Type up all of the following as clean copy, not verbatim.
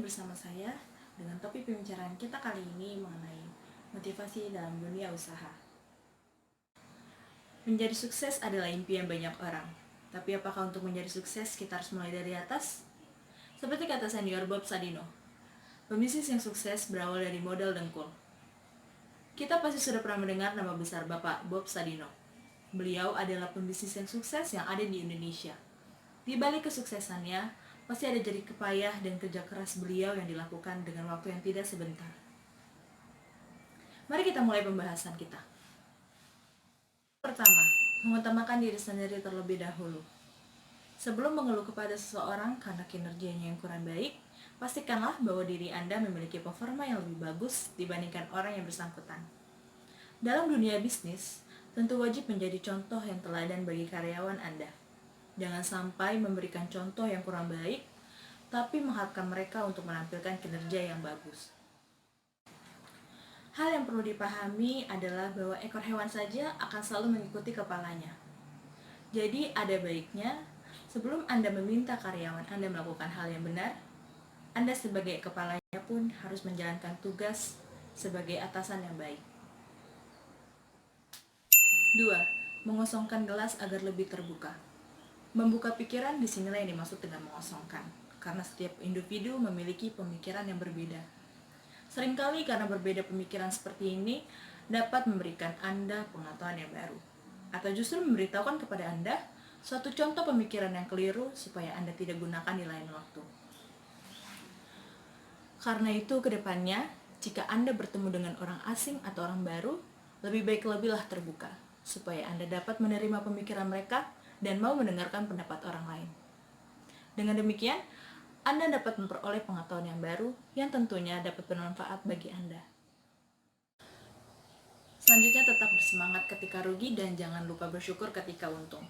bersama saya dengan topik pembicaraan kita kali ini mengenai motivasi dalam dunia usaha. Menjadi sukses adalah impian banyak orang, tapi apakah untuk menjadi sukses kita harus mulai dari atas? Seperti kata senior Bob Sadino, pembisnis yang sukses berawal dari modal dengkul. Kita pasti sudah pernah mendengar nama besar Bapak Bob Sadino. Beliau adalah pembisnis yang sukses yang ada di Indonesia. Di balik kesuksesannya, pasti ada jerih payah dan kerja keras beliau yang dilakukan dengan waktu yang tidak sebentar. Mari kita mulai pembahasan kita. Pertama, mengutamakan diri sendiri terlebih dahulu. Sebelum mengeluh kepada seseorang karena kinerjanya yang kurang baik, pastikanlah bahwa diri Anda memiliki performa yang lebih bagus dibandingkan orang yang bersangkutan. Dalam dunia bisnis, tentu wajib menjadi contoh yang teladan bagi karyawan Anda. Jangan sampai memberikan contoh yang kurang baik, tapi mengharapkan mereka untuk menampilkan kinerja yang bagus. Hal yang perlu dipahami adalah bahwa ekor hewan saja akan selalu mengikuti kepalanya. Jadi ada baiknya, sebelum Anda meminta karyawan Anda melakukan hal yang benar, Anda sebagai kepalanya pun harus menjalankan tugas sebagai atasan yang baik. 2. Mengosongkan gelas agar lebih terbuka. Membuka pikiran disinilah yang dimaksud dengan mengosongkan, karena setiap individu memiliki pemikiran yang berbeda. Seringkali karena berbeda pemikiran seperti ini dapat memberikan Anda pengetahuan yang baru, atau justru memberitahukan kepada Anda suatu contoh pemikiran yang keliru supaya Anda tidak gunakan di lain waktu. Karena itu kedepannya, jika Anda bertemu dengan orang asing atau orang baru, lebihlah terbuka, supaya Anda dapat menerima pemikiran mereka dan mau mendengarkan pendapat orang lain. Dengan demikian, Anda dapat memperoleh pengetahuan yang baru yang tentunya dapat bermanfaat bagi Anda. Selanjutnya, tetap bersemangat ketika rugi dan jangan lupa bersyukur ketika untung.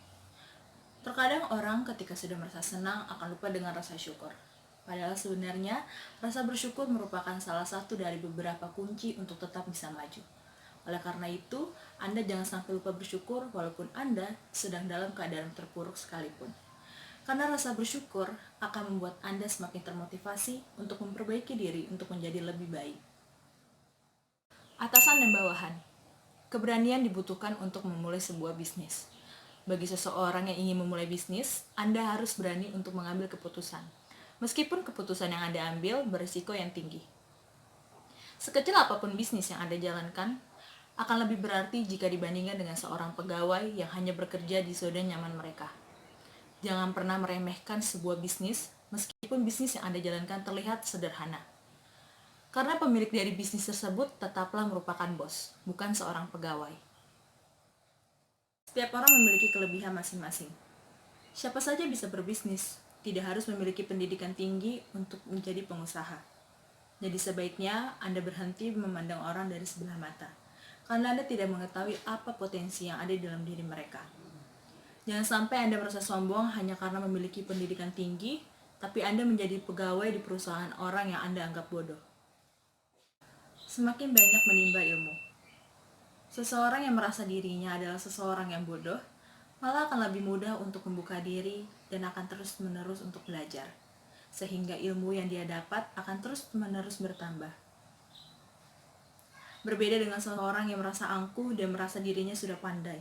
Terkadang orang ketika sudah merasa senang akan lupa dengan rasa syukur. Padahal sebenarnya, rasa bersyukur merupakan salah satu dari beberapa kunci untuk tetap bisa maju. Oleh karena itu, Anda jangan sampai lupa bersyukur walaupun Anda sedang dalam keadaan terpuruk sekalipun. Karena rasa bersyukur akan membuat Anda semakin termotivasi untuk memperbaiki diri untuk menjadi lebih baik. Atasan dan bawahan. Keberanian dibutuhkan untuk memulai sebuah bisnis. Bagi seseorang yang ingin memulai bisnis, Anda harus berani untuk mengambil keputusan. Meskipun keputusan yang Anda ambil berisiko yang tinggi. Sekecil apapun bisnis yang Anda jalankan, akan lebih berarti jika dibandingkan dengan seorang pegawai yang hanya bekerja di zona nyaman mereka. Jangan pernah meremehkan sebuah bisnis, meskipun bisnis yang Anda jalankan terlihat sederhana. Karena pemilik dari bisnis tersebut tetaplah merupakan bos, bukan seorang pegawai. Setiap orang memiliki kelebihan masing-masing. Siapa saja bisa berbisnis, tidak harus memiliki pendidikan tinggi untuk menjadi pengusaha. Jadi sebaiknya Anda berhenti memandang orang dari sebelah mata, karena Anda tidak mengetahui apa potensi yang ada di dalam diri mereka. Jangan sampai Anda merasa sombong hanya karena memiliki pendidikan tinggi, tapi Anda menjadi pegawai di perusahaan orang yang Anda anggap bodoh. Semakin banyak menimba ilmu. Seseorang yang merasa dirinya adalah seseorang yang bodoh, malah akan lebih mudah untuk membuka diri dan akan terus-menerus untuk belajar, sehingga ilmu yang dia dapat akan terus-menerus bertambah. Berbeda dengan seseorang yang merasa angkuh dan merasa dirinya sudah pandai,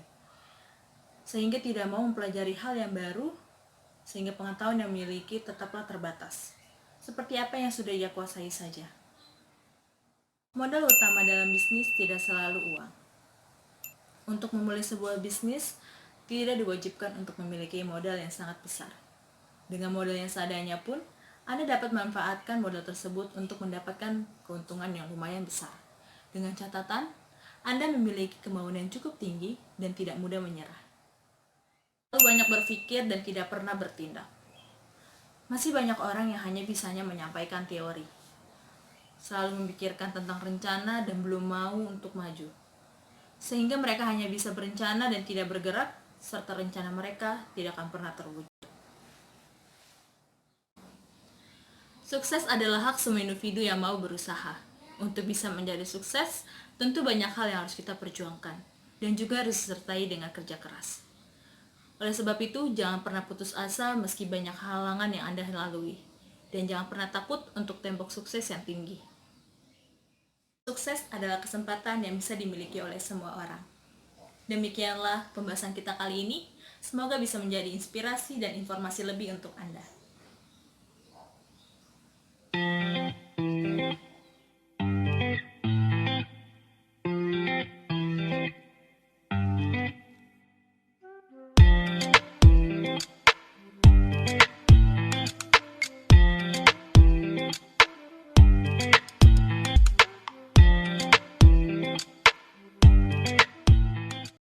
sehingga tidak mau mempelajari hal yang baru, sehingga pengetahuan yang memiliki tetaplah terbatas, seperti apa yang sudah ia kuasai saja. Modal utama dalam bisnis tidak selalu uang. Untuk memulai sebuah bisnis, tidak diwajibkan untuk memiliki modal yang sangat besar. Dengan modal yang seadanya pun, Anda dapat memanfaatkan modal tersebut untuk mendapatkan keuntungan yang lumayan besar. Dengan catatan, Anda memiliki kemauan yang cukup tinggi dan tidak mudah menyerah. Terlalu banyak berpikir dan tidak pernah bertindak. Masih banyak orang yang hanya bisanya menyampaikan teori, selalu memikirkan tentang rencana dan belum mau untuk maju. Sehingga mereka hanya bisa berencana dan tidak bergerak, serta rencana mereka tidak akan pernah terwujud. Sukses adalah hak semua individu yang mau berusaha. Untuk bisa menjadi sukses, tentu banyak hal yang harus kita perjuangkan, dan juga harus disertai dengan kerja keras. Oleh sebab itu, jangan pernah putus asa meski banyak halangan yang Anda lalui. dan jangan pernah takut untuk tembok sukses yang tinggi. Sukses adalah kesempatan yang bisa dimiliki oleh semua orang. Demikianlah pembahasan kita kali ini. Semoga bisa menjadi inspirasi dan informasi lebih untuk Anda.